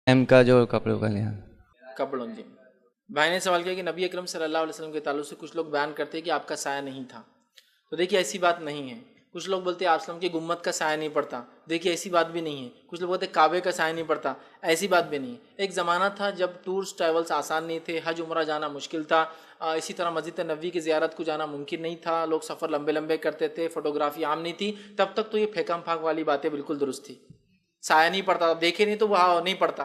M کا جو کپڑوں کا لحاظ. کپڑوں جی. بھائی نے سوال کیا کہ نبی اکرم صلی اللہ علیہ وسلم کے تعلق سے کچھ لوگ بیان کرتے ہیں کہ آپ کا سایہ نہیں تھا. تو دیکھیے ایسی بات نہیں ہے. کچھ لوگ بولتے ہیں آپ وسلم کی گمبد کا سایہ نہیں پڑتا. دیکھیے ایسی بات بھی نہیں ہے. کچھ لوگ بولتے ہیں کعبے کا سایہ نہیں پڑتا. ایسی بات بھی نہیں ہے. ایک زمانہ تھا جب ٹورس ٹریولس آسان نہیں تھے، حج عمرہ جانا مشکل تھا، اسی طرح مسجد نبوی کی زیارت کو جانا ممکن نہیں تھا، لوگ سفر لمبے لمبے کرتے تھے، فوٹوگرافی عام نہیں تھی. تب تک تو یہ پھینکم پھانک والی باتیں بالکل درست تھی. سایہ نہیں پڑتا تھا، دیکھے نہیں تو وہ نہیں پڑتا.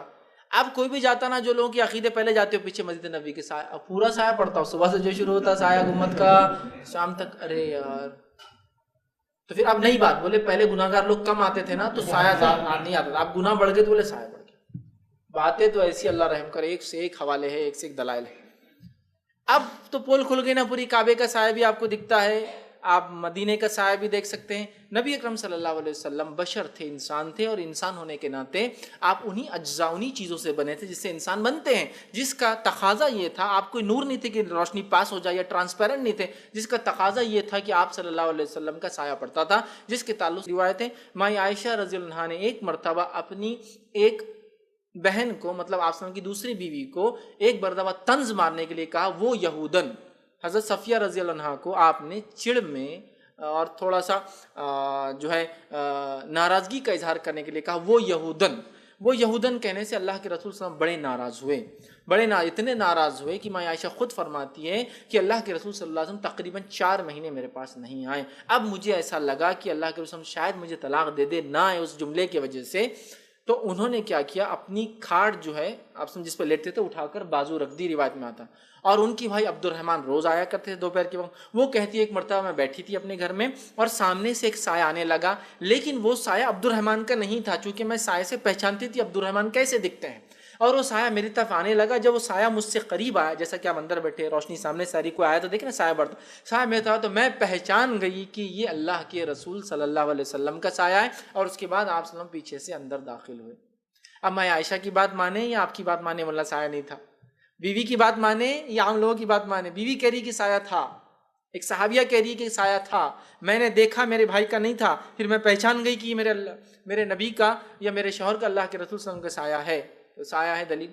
اب کوئی بھی جاتا نا، جو لوگوں کی عقیدے پہلے جاتے ہو پیچھے مسجد نبی کے سایہ، پورا سایہ پڑتا ہو، صبح سے جو شروع ہوتا سایہ گمبد کا شام تک. ارے یار، تو پھر اب نئی بات بولے پہلے گناہگار لوگ کم آتے تھے نا تو سایہ نہیں آتا تھا. اب گناہ بڑھ گئے تو بولے سایہ بڑھ گیا. باتیں تو ایسی اللہ رحم کرے، ایک سے ایک حوالے ہے، ایک سے ایک دلائل ہے. اب تو پول کھل گئی نا پوری. کعبے کا سایہ بھی آپ کو دکھتا ہے، آپ مدینے کا سایہ بھی دیکھ سکتے ہیں. نبی اکرم صلی اللہ علیہ وسلم بشر تھے، انسان تھے، اور انسان ہونے کے ناطے آپ انہی اجزاء، انہی چیزوں سے بنے تھے جس سے انسان بنتے ہیں. جس کا تقاضا یہ تھا، آپ کوئی نور نہیں تھے کہ روشنی پاس ہو جائے یا ٹرانسپیرنٹ نہیں تھے، جس کا تقاضا یہ تھا کہ آپ صلی اللہ علیہ وسلم کا سایہ پڑتا تھا. جس کے تعلق روایتیں مائی عائشہ رضی اللہ عنہا نے ایک مرتبہ اپنی ایک بہن کو، مطلب آپ کی دوسری بیوی کو، ایک مرتبہ طنز مارنے کے لیے کہا. وہ یہودن حضرت صفیہ رضی اللہ عنہا کو آپ نے چڑ میں اور تھوڑا سا جو ہے ناراضگی کا اظہار کرنے کے لیے کہا وہ یہودن. وہ یہودن کہنے سے اللہ کے رسول صلی اللہ علیہ وسلم بڑے ناراض ہوئے، اتنے ناراض ہوئے کہ ماں عائشہ خود فرماتی ہے کہ اللہ کے رسول صلی اللہ علیہ وسلم تقریباً 4 مہینے میرے پاس نہیں آئے. اب مجھے ایسا لگا کہ اللہ کے رسول شاید مجھے طلاق دے دے نہ آئے اس جملے کی وجہ سے. تو انہوں نے کیا کیا، اپنی کھاٹ جو ہے آپ جس پہ لیٹتے تھے اٹھا کر بازو رکھ دی، روایت میں آتا. اور ان کی بھائی عبد الرحمن روز آیا کرتے تھے دوپہر کے وقت. وہ کہتی ہے ایک مرتبہ میں بیٹھی تھی اپنے گھر میں اور سامنے سے ایک سایہ آنے لگا، لیکن وہ سایہ عبد الرحمن کا نہیں تھا، چونکہ میں سایہ سے پہچانتی تھی عبد الرحمن کیسے دکھتے ہیں. اور وہ سایہ میری طرف آنے لگا. جب وہ سایہ مجھ سے قریب آیا، جیسا کہ آپ اندر بیٹھے، روشنی سامنے ساری کو آیا تو دیکھیں نا سایہ بڑھتا، سایہ میرے طرف، تو میں پہچان گئی کہ یہ اللہ کے رسول صلی اللہ علیہ وسلم کا سایہ ہے. اور اس کے بعد آپ صلی اللہ علیہ وسلم پیچھے سے اندر داخل ہوئے. اب میں عائشہ کی بات مانے یا آپ کی بات مانے واللہ سایہ نہیں تھا؟ بیوی کی بات مانے یا عام لوگوں کی بات مانے؟ بیوی کہہ رہی کہ سایہ تھا، ایک صحابیہ کہہ رہی کہ سایہ تھا، میں نے دیکھا میرے بھائی کا نہیں تھا، پھر میں پہچان گئی کہ یہ میرے نبی کا یا میرے شوہر کا، اللہ کے رسول صلی اللہ علیہ وسلم کا سایہ ہے. تو سایہ ہے دلیل.